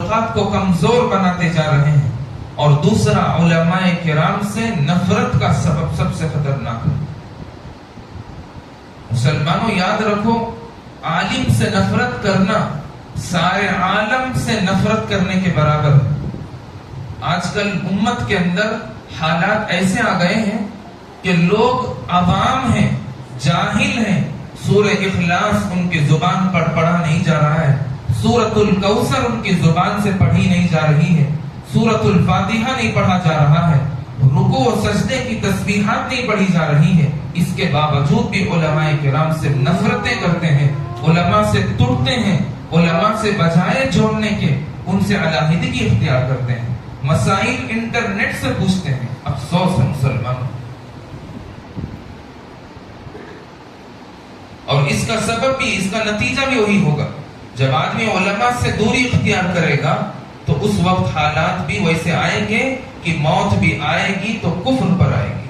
تعلقات کو کمزور بناتے جا رہے ہیں، اور دوسرا علماء کرام سے نفرت کا سبب سب سے خطرناک ہے۔ مسلمانوں یاد رکھو، عالم سے نفرت کرنا سارے عالم سے نفرت کرنے کے برابر ہے۔ آج کل امت کے اندر حالات ایسے آ گئے ہیں کہ لوگ عوام ہیں، جاہل ہیں، سورہ اخلاص ان کی زبان پر پڑھا نہیں جا رہا ہے، سورۃ الکوثر ان کی زبان سے پڑھی نہیں جا رہی ہے، سورۃ الفاتحہ نہیں پڑھا جا رہا ہے، رکوع و سجدے کی تسبیحات نہیں پڑھی جا رہی ہے۔ اس کے باوجود بھی علماء کرام سے نفرتیں کرتے ہیں، علماء سے تڑتے ہیں، علماء سے بجائے جوڑنے کے ان سے علیحدگی اختیار کرتے ہیں، مسائل انٹرنیٹ سے پوچھتے ہیں۔ افسوس ہے مسلمانوں، اور اس کا سبب بھی، اس کا نتیجہ بھی وہی ہوگا۔ جب آدمی علماء سے دوری اختیار کرے گا تو اس وقت حالات بھی ویسے آئیں گے کہ موت بھی آئے گی تو کفر پر آئے گی،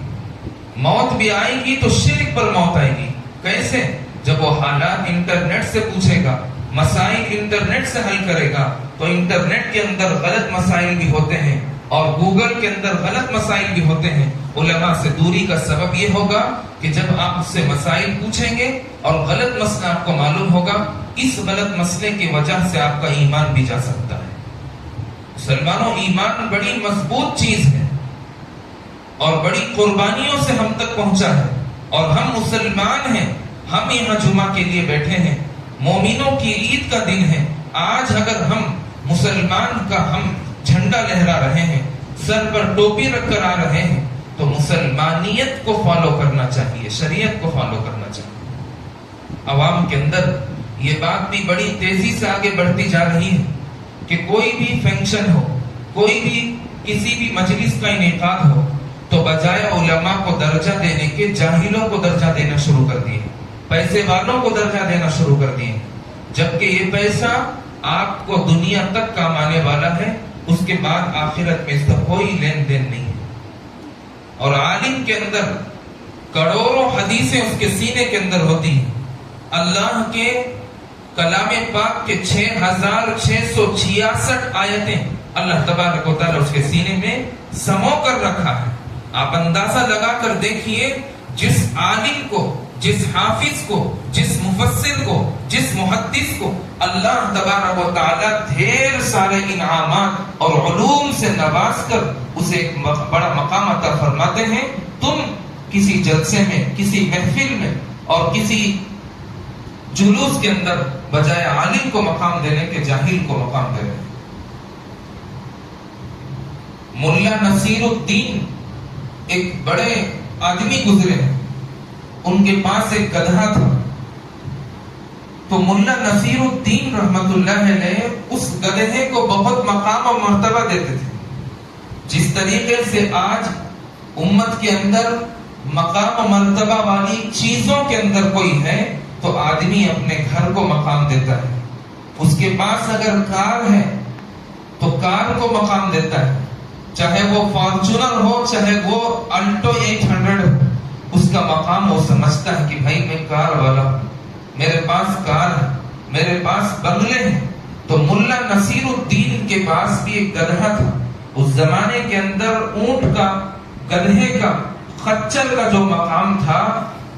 موت بھی آئے گی تو شرک پر موت آئے گی۔ کیسے؟ جب وہ حالات انٹرنیٹ سے پوچھے گا، مسائل انٹرنیٹ سے حل کرے گا، تو انٹرنیٹ کے اندر غلط مسائل بھی ہوتے ہیں اور گوگل کے اندر غلط مسائل بھی ہوتے ہیں۔ علماء سے دوری کا سبب یہ ہوگا کہ جب آپ اس سے مسائل پوچھیں گے اور غلط مسئلہ آپ کو معلوم ہوگا، اس غلط مسئلے کی وجہ سے آپ کا ایمان بھی جا سکتا ہے۔ مسلمانوں، ایمان بڑی مضبوط چیز ہے اور بڑی قربانیوں سے ہم تک پہنچا ہے، اور ہم مسلمان ہیں، ہم یہاں جمعہ کے لیے بیٹھے ہیں، مومنوں کی عید کا دن ہے۔ آج اگر ہم مسلمان کا ہم جھنڈا لہرا رہے ہیں، سر پر ٹوپی رکھ کر آ رہے ہیں، تو مسلمانیت کو فالو کرنا چاہیے، شریعت کو فالو کرنا چاہیے۔ عوام کے اندر یہ بات بھی بڑی تیزی سے آگے بڑھتی جا رہی ہے کہ کوئی بھی فنکشن ہو، کوئی بھی کسی بھی مجلس کا انعقاد ہو، تو بجائے علماء کو درجہ دینے کے جاہلوں کو درجہ دینا شروع کر دیے، پیسے والوں کو درجہ دینا شروع کر دیے، جبکہ یہ پیسہ آپ کو دنیا تک کام آنے والا ہے، اس کے بعد آخرت میں اس کا کوئی لین دین نہیں ہے۔ اور عالم کے اندر کروڑوں حدیثیں اس کے سینے کے اندر ہوتی ہیں، اللہ کے کلام پاک کے 6666 آیتیں اللہ تبارک و تعالیٰ اس کے سینے میں سمو کر رکھا ہے۔ آپ اندازہ لگا کر دیکھیے، جس عالم کو، جس حافظ کو، جس مفسر کو، جس محدث کو اللہ تبارک و تعالیٰ ڈھیر سارے انعامات اور علوم سے نواز کر اسے ایک بڑا مقام عطا فرماتے ہیں، تم کسی جلسے میں، کسی محفل میں اور کسی جلوس کے اندر بجائے عالم کو مقام دینے کے جاہل کو مقام دے رہے ہیں۔ ملا نصیر الدین ایک بڑے آدمی گزرے ہیں، ان کے پاس ایک گدھا تھا، تو ملا نصیر الدین رحمت اللہ علیہ اس گدھے کو بہت مقام اور مرتبہ دیتے تھے۔ جس طریقے سے آج امت کے اندر مقام و مرتبہ والی چیزوں کے اندر کوئی ہے تو آدمی اپنے گھر کو مقام دیتا ہے، اس کے پاس اگر کار ہے تو کار کو مقام دیتا ہے، چاہے وہ فارچونر ہو چاہے وہ الٹو 800 ہو، اس کا مقام وہ سمجھتا ہے کہ بھائی میں کار والا ہوں، میرے پاس کار ہے، میرے پاس بنگلے ہیں۔ تو ملا نصیر الدین کے پاس بھی ایک گدھا تھا۔ اس زمانے کے اندر اونٹ کا، گدھے کا، خچر کا جو مقام تھا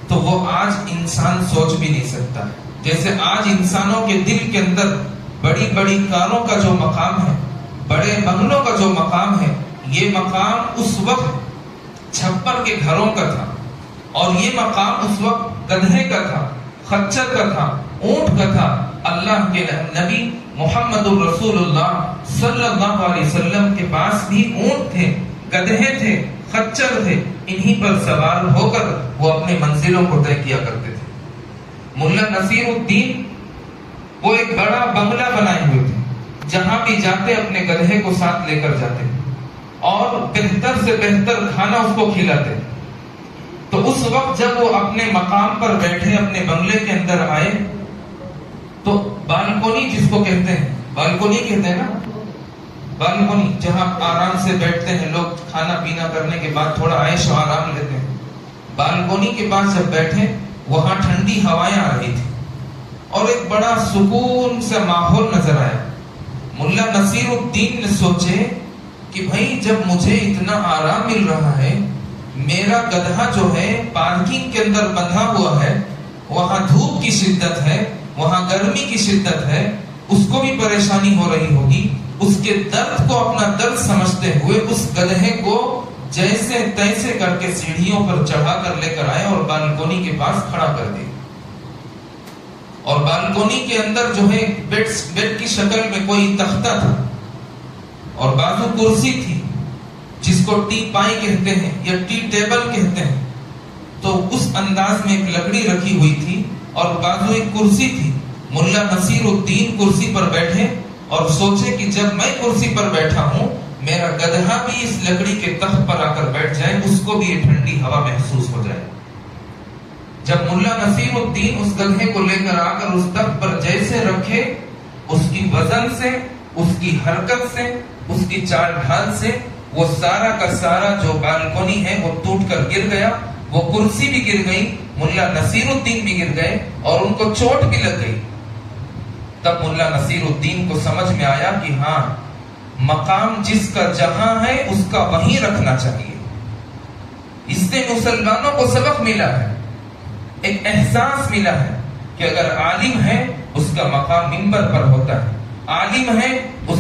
تو وہ آج انسان سوچ بھی نہیں سکتا۔ جیسے آج انسانوں کے دل کے اندر بڑی بڑی کاروں کا جو مقام ہے، بڑے بنگلوں کا جو مقام ہے، یہ مقام اس وقت چھپر کے گھروں کا تھا، اور یہ مقام اس وقت گدھے کا تھا، خچر کا تھا، اونٹ کا تھا۔ اللہ کے نبی محمد الرسول اللہ صلی اللہ علیہ وسلم کے پاس بھی اونٹ تھے، گدھے تھے، خچر تھے، انہی پر سوار ہو کر وہ اپنے منزلوں کو طے کیا کرتے تھے۔ ملا نصیر الدین وہ ایک بڑا بنگلہ بنائے ہوئے تھے، جہاں بھی جاتے اپنے گدھے کو ساتھ لے کر جاتے اور بہتر سے بہتر کھانا اس کو کھلاتے۔ تو اس وقت جب وہ اپنے مقام پر بیٹھے، اپنے بنگلے کے اندر آئے، تو بالکونی جس کو کہتے ہیں، بالکونی کہتے ہیں نا، بالکونی جہاں آرام سے بیٹھتے ہیں لوگ، کھانا پینا کرنے کے بعد تھوڑا عیش و آرام لیتے ہیں، بالکونی کے پاس جب بیٹھے وہاں ٹھنڈی ہوائیں آ رہی تھی اور ایک بڑا سکون سے ماحول نظر آیا۔ ملا نصیر الدین نے سوچے کہ بھائی جب مجھے اتنا آرام مل رہا ہے، میرا گدھا جو ہے پارکنگ کے اندر بندھا ہوا ہے، وہاں دھوپ کی شدت ہے، وہاں گرمی کی شدت ہے، اس کو بھی پریشانی ہو رہی ہوگی، اس کے درد کو اپنا درد سمجھتے ہوئے اس گدھے کو جیسے تیسے کر کے سیڑھیوں پر چڑھا کر لے کر آئے اور بالکونی کے پاس کھڑا کر دیا. اور بالکونی کے اندر جو ہے بیڈ کی شکل میں کوئی تختہ تھا اور بازو کرسی تھی جس کو ٹی پائی کہتے ہیں یا ٹی ٹیبل کہتے ہیں. تو اس انداز میں ایک لکڑی رکھی ہوئی تھی اور بازو ایک کرسی تھی. ملا نصیر الدین کرسی پر بیٹھے اور سوچے کہ جب میں کرسی پر بیٹھا ہوں میرا گدھا بھی اس لکڑی کے تخت پر آ کر بیٹھ جائے، اس کو بھی یہ ٹھنڈی ہوا محسوس ہو جائے. جب ملا نصیر الدین اس گدھے کو لے کر آ کر اس تخت پر جیسے رکھے، اس کی وزن سے، اس کی حرکت سے، اس کی چال ڈھال سے وہ سارا کا سارا جو بالکونی ہے وہ ٹوٹ کر گر گیا. وہ کرسی بھی گر گئی، ملا نصیر الدین بھی گر گئے اور ان کو چوٹ بھی لگ گئی. تب ملا نصیر الدین کو سمجھ میں آیا کہ ہاں، مقام جس کا جہاں ہے اس کا وہیں رکھنا چاہیے. اس سے مسلمانوں کو سبق ملا ہے، ایک احساس ملا ہے کہ اگر عالم ہے اس کا مقام منبر پر ہوتا ہے، عالم ہے اس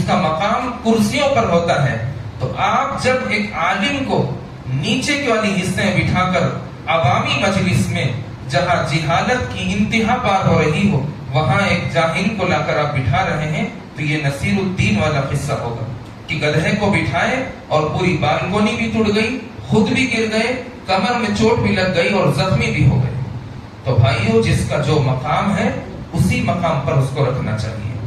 کا مقام کرسیوں پر ہوتا ہے. تو آپ جب ایک عالم کو نیچے کے والی حصے بٹھا کر عوامی مجلس میں جہاں جہالت کی انتہا پار ہو رہی ہو وہاں ایک جاہل کو لا کر آپ بٹھا رہے ہیں، تو یہ نصیر الدین والا قصہ ہوگا کہ گدھے کو بٹھائے اور پوری بالکونی بھی ٹوٹ گئی، خود بھی گر گئے، کمر میں چوٹ بھی لگ گئی اور زخمی بھی ہو گئے. تو بھائیو، جس کا جو مقام ہے اسی مقام پر اس کو رکھنا چاہیے.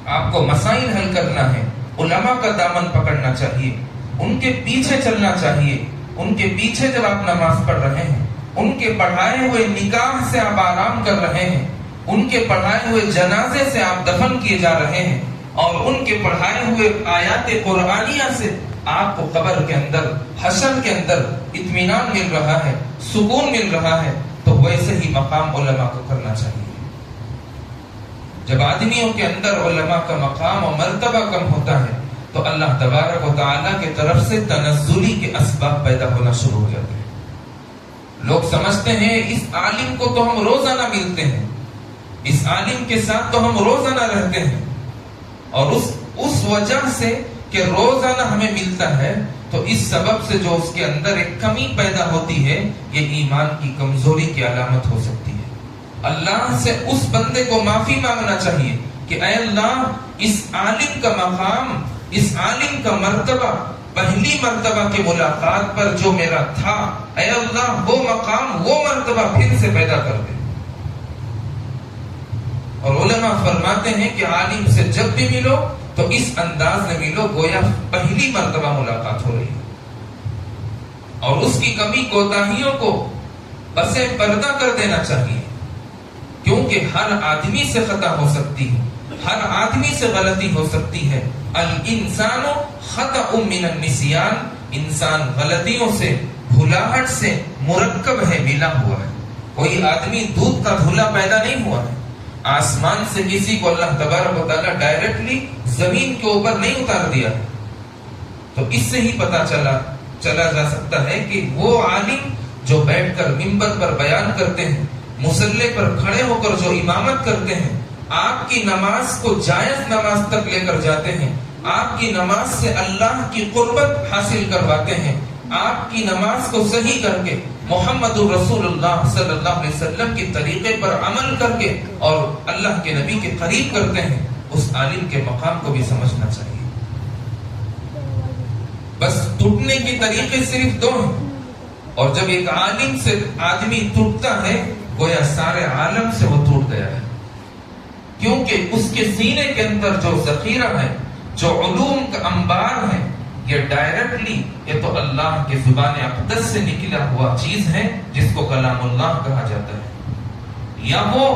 آپ کو مسائل حل کرنا ہے، علماء کا دامن پکڑنا چاہیے، ان کے پیچھے چلنا چاہیے. ان کے پیچھے جب آپ نماز پڑھ رہے ہیں، ان کے پڑھائے ہوئے نکاح سے آپ آرام کر رہے ہیں، ان کے پڑھائے ہوئے جنازے سے آپ دفن کیے جا رہے ہیں اور ان کے پڑھائے ہوئے آیات قرآنیہ سے آپ کو قبر کے اندر، حشر کے اندر اطمینان مل رہا ہے، سکون مل رہا ہے، تو ویسے ہی مقام علماء کو کرنا چاہیے. جب آدمیوں کے اندر علماء کا مقام اور مرتبہ کم ہوتا ہے تو اللہ تبارک و تعالیٰ کی طرف سے تنزلی کے اسباب پیدا ہونا شروع ہو جاتے ہیں. لوگ سمجھتے ہیں اس عالم کو تو ہم روزانہ ملتے ہیں، اس عالم کے ساتھ تو ہم روزانہ رہتے ہیں، اور اس وجہ سے کہ روزانہ ہمیں ملتا ہے تو اس سبب سے جو اس کے اندر ایک کمی پیدا ہوتی ہے یہ ایمان کی کمزوری کی علامت ہو سکتی ہے. اللہ سے اس بندے کو معافی مانگنا چاہیے کہ اے اللہ، اس عالم کا مقام، اس عالم کا مرتبہ، پہلی مرتبہ کی ملاقات پر جو میرا تھا، اے اللہ وہ مقام، وہ مرتبہ پھر سے پیدا کر دے. اور علماء فرماتے ہیں کہ عالم سے جب بھی ملو تو اس انداز میں ملو گویا پہلی مرتبہ ملاقات ہو رہی ہے، اور اس کی کمی کوتاہیوں کو بس پردہ کر دینا چاہیے، کیونکہ ہر آدمی سے خطا ہو سکتی ہے، ہر آدمی سے غلطی ہو سکتی ہے. الانسان خطأ من النسیان، انسان غلطیوں سے، بھلاہٹ سے مرکب ہے، ملا ہوا ہے. کوئی آدمی دودھ کا دھلا پیدا نہیں ہوا ہے. آسمان سے کسی کو اللہ تبارک و تعالیٰ ڈائریکٹلی زمین کے اوپر نہیں اتار دیا. تو اس سے ہی پتا چلا جا سکتا ہے کہ وہ عالم جو بیٹھ کر منبر پر بیان کرتے ہیں، مصلی پر کھڑے ہو کر جو امامت کرتے ہیں، آپ کی نماز کو جائز نماز تک لے کر جاتے ہیں، آپ کی نماز سے اللہ کی قربت حاصل کرواتے ہیں، آپ کی نماز کو صحیح کر کے محمد رسول اللہ صلی اللہ علیہ وسلم کے طریقے پر عمل کر کے اور اللہ کے نبی کے قریب کرتے ہیں، اس عالم کے مقام کو بھی سمجھنا چاہیے. بس ٹوٹنے کے طریقے صرف دو ہیں، اور جب ایک عالم سے آدمی ٹوٹتا ہے گویا سارے عالم سے وہ ٹوٹ گیا ہے، کیونکہ اس کے سینے کے اندر جو ذخیرہ ہے، جو علوم کا انبار ہے، یہ ڈائریکٹلی یہ تو اللہ کے زبان اقدس سے نکلا ہوا چیز ہے جس کو کلام اللہ کہا جاتا ہے، یا وہ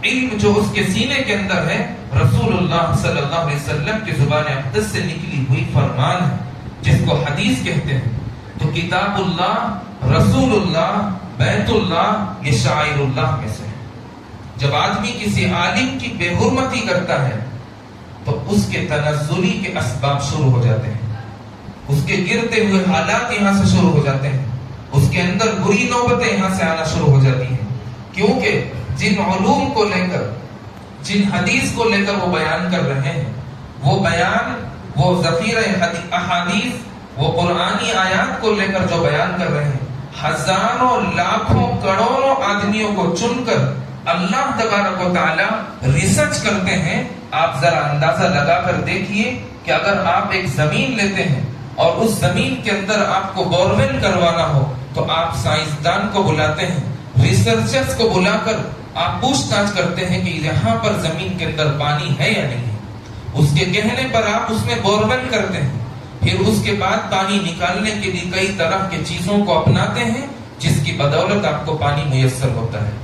علم جو اس کے سینے کے اندر ہے رسول اللہ صلی اللہ علیہ وسلم کی زبان اقدس سے نکلی ہوئی فرمان ہے جس کو حدیث کہتے ہیں. تو کتاب اللہ، رسول اللہ، بیت اللہ یہ شاعر اللہ میں سے ہے. جب آدمی کسی عالم کی بے حرمتی کرتا ہے تو اس کے تنزلی کے اسباب شروع ہو جاتے ہیں، اس کے گرتے ہوئے حالات یہاں سے شروع ہو جاتے ہیں، اس کے اندر بری نوبتیں یہاں سے آنا شروع ہو جاتی ہیں، کیونکہ جن علوم کو لے کر، جن حدیث کو لے کر وہ بیان کر رہے ہیں، وہ بیان، وہ ذخیرہ احادیث، وہ قرآنی آیات کو لے کر جو بیان کر رہے ہیں، ہزاروں لاکھوں کروڑوں آدمیوں کو چن کر اللہ تبارک و تعالی ریسرچ کرتے ہیں۔ آپ ذرا اندازہ لگا کر دیکھیے کہ اگر آپ ایک زمین لیتے ہیں اور اس زمین کے اندر آپ کو بورویل کروانا ہو تو آپ سائنسدان کو بلاتے ہیں، ریسرچرز کو بلا کر آپ پوچھ تاچھ کرتے ہیں کہ یہاں پر زمین کے اندر پانی ہے یا نہیں ہے، اس کے کہنے پر آپ اس میں بورویل کرتے ہیں، پھر اس کے بعد پانی نکالنے کے لیے کئی طرح کے چیزوں کو اپناتے ہیں جس کی بدولت آپ کو پانی میسر ہوتا ہے۔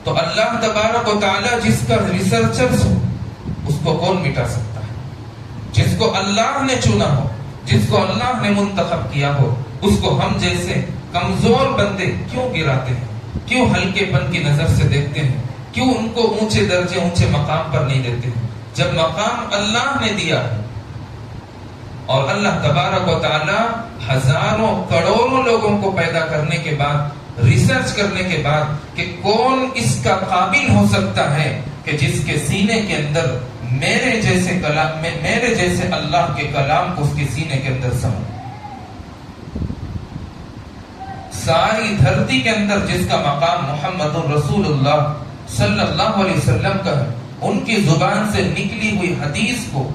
تو اللہ تبارک و تعالی جس کا ریسرچرز ہو اس کو کون مٹا سکتا ہے؟ جس کو اللہ نے چنا ہو، جس کو اللہ نے منتخب کیا ہو، اس کو ہم جیسے کمزور بندے کیوں گراتے ہیں؟ کیوں ہلکے پن کی نظر سے دیکھتے ہیں؟ کیوں ان کو اونچے درجے، اونچے مقام پر نہیں دیتے ہیں جب مقام اللہ نے دیا ہے؟ اور اللہ تبارک و تعالی ہزاروں کروڑوں لوگوں کو پیدا کرنے کے بعد، ریسرچ کرنے کے بعد کہ کون اس کا قابل ہو سکتا ہے کہ جس کے سینے کے اندر میرے جیسے کلام، میرے جیسے اللہ کے کلام کو اس کے سینے کے اندر سمو۔ ساری دھرتی کے اندر جس کا مقام محمد رسول اللہ صلی اللہ علیہ وسلم کا ہے، ان کی زبان سے نکلی ہوئی حدیث کو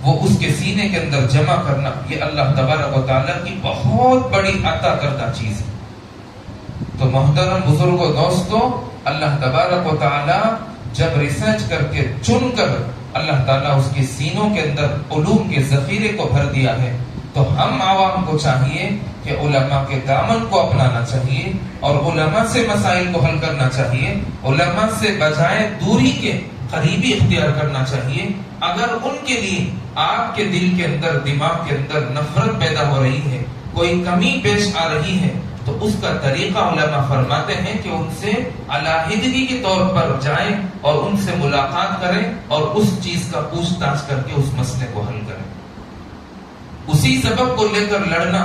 وہ اس کے سینے کے اندر جمع کرنا، یہ اللہ تبارک و تعالیٰ کی بہت بڑی عطا کردہ چیز ہے۔ تو محترم بزرگوں، دوستو، اللہ تبارک و تعالیٰ جب ریسرچ کر کے چن کر اللہ تعالیٰ اس کے سینوں کے اندر علوم کے ذخیرے کو بھر دیا ہے، تو ہم عوام کو چاہیے کہ علماء کے دامن کو اپنانا چاہیے اور علماء سے مسائل کو حل کرنا چاہیے، علماء سے بجائے دوری کے قریبی اختیار کرنا چاہیے۔ اگر ان کے لیے آپ کے دل کے اندر، دماغ کے اندر نفرت پیدا ہو رہی ہے، کوئی کمی پیش آ رہی ہے، تو اس کا طریقہ علماء فرماتے ہیں کہ ان سے علیحدگی کے طور پر جائیں اور ان سے ملاقات کریں اور اس چیز کا پوچھ تاچھ کر کے اس مسئلے کو حل کریں۔ اسی سبب کو لے کر لڑنا،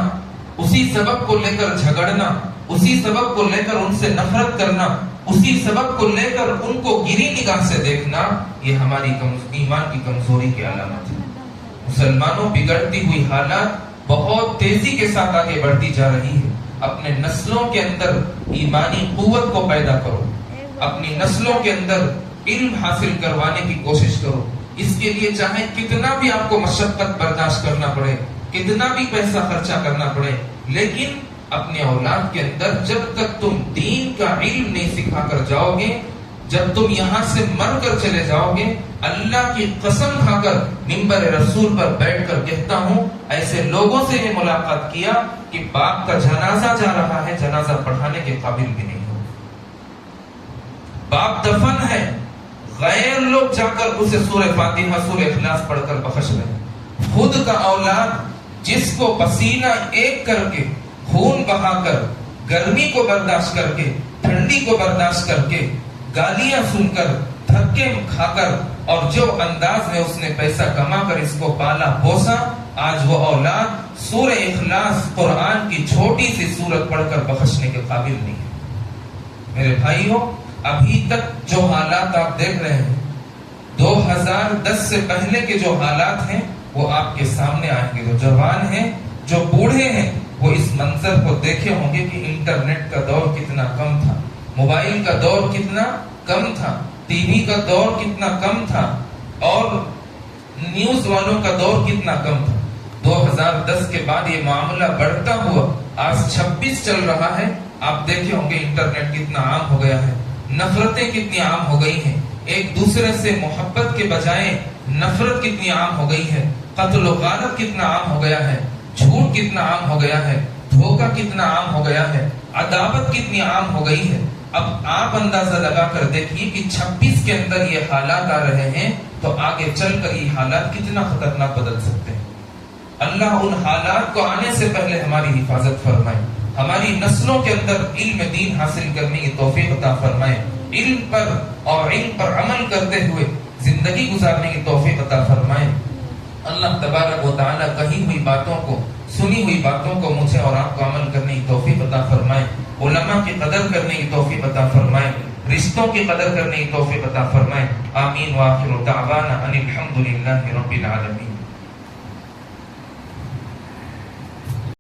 اسی سبب کو لے کر جھگڑنا، اسی سبب کو لے کر ان سے نفرت کرنا، اسی سبب کو لے کر ان کو گری نگاہ سے دیکھنا، یہ ہماری ایمان کی کمزوری کی علامت ہے۔ مسلمانوں، بگڑتی ہوئی حالات بہت تیزی کے ساتھ آگے بڑھتی جا رہی ہے۔ اپنے نسلوں کے اندر ایمانی قوت کو پیدا کرو، اپنی نسلوں کے اندر علم حاصل کروانے کی کوشش کرو۔ اس کے لیے چاہے کتنا بھی آپ کو مشقت برداشت کرنا پڑے، کتنا بھی پیسہ خرچہ کرنا پڑے، لیکن اپنے اولاد کے اندر جب تک تم دین کا علم نہیں سکھا کر جاؤ گے، جب تم یہاں سے مر کر چلے جاؤ گے، اللہ کی قسم کھا کر منبر رسول پر بیٹھ کر کہتا ہوں، ایسے لوگوں سے یہ ملاقات کیا کہ باپ کا جنازہ جا رہا ہے، جنازہ پڑھانے کے قابل بھی نہیں ہو، باپ دفن ہے، غیر لوگ جا کر اسے سورہ فاتحہ، سورہ اخلاص پڑھ کر بخش رہے ہیں۔ خود کا اولاد جس کو پسینہ ایک کر کے، خون بہا کر، گرمی کو برداشت کر کے، ٹھنڈی کو برداشت کر کے، گالیاں سن کر، دھکے کھا کر، اور جو انداز میں اس نے پیسہ کما کر اس کو پالا پوسا، آج وہ اولاد سورہ اخلاص قرآن کی چھوٹی سی سورت پڑھ کر بخشنے کے قابل نہیں ہے۔ میرے بھائیوں، ابھی تک جو حالات آپ دیکھ رہے ہیں، 2010 سے پہلے کے جو حالات ہیں وہ آپ کے سامنے آئیں گے۔ جو جوان ہیں، جو بوڑھے ہیں، وہ اس منظر کو دیکھے ہوں گے کہ انٹرنیٹ کا دور کتنا کم تھا، موبائل کا دور کتنا کم تھا، ٹی وی کا دور کتنا کم تھا، اور نیوز والوں کا دور کتنا کم تھا۔ 2010 کے بعد یہ معاملہ بڑھتا ہوا آج 26 چل رہا ہے۔ آپ دیکھے ہوں گے انٹرنیٹ کتنا عام ہو گیا ہے، نفرتیں کتنی عام ہو گئی ہیں، ایک دوسرے سے محبت کے بجائے نفرت کتنی عام ہو گئی ہے، قتل و غارت کتنا عام ہو گیا ہے، جھوٹ کتنا عام ہو گیا ہے، دھوکہ کتنا عام ہو گیا ہے، عداوت کتنی عام ہو گئی ہے۔ اب آپ اندازہ لگا کر دیکھیے کہ 26 کے اندر یہ حالات آ رہے ہیں تو آگے چل کر یہ حالات کتنا خطرناک بدل سکتے ہیں۔ اللہ ان حالات کو آنے سے پہلے ہماری حفاظت فرمائے، ہماری نسلوں کے اندر علم دین حاصل کرنے کی توفیق عطا فرمائے، علم پر اور علم پر عمل کرتے ہوئے زندگی گزارنے کی توفیق اللہ تبارک و تعالی کہی ہوئی باتوں کو، سنی ہوئی باتوں کو مجھے اور آپ کو عمل کرنے کی توفیق عطا فرمائے، علماء کی قدر کرنے کی توفیق عطا فرمائے، رشتوں کی قدر کرنے کی توفیق عطا فرمائے۔ آمین وآخر دعوانا ان الحمد للہ رب العالمین۔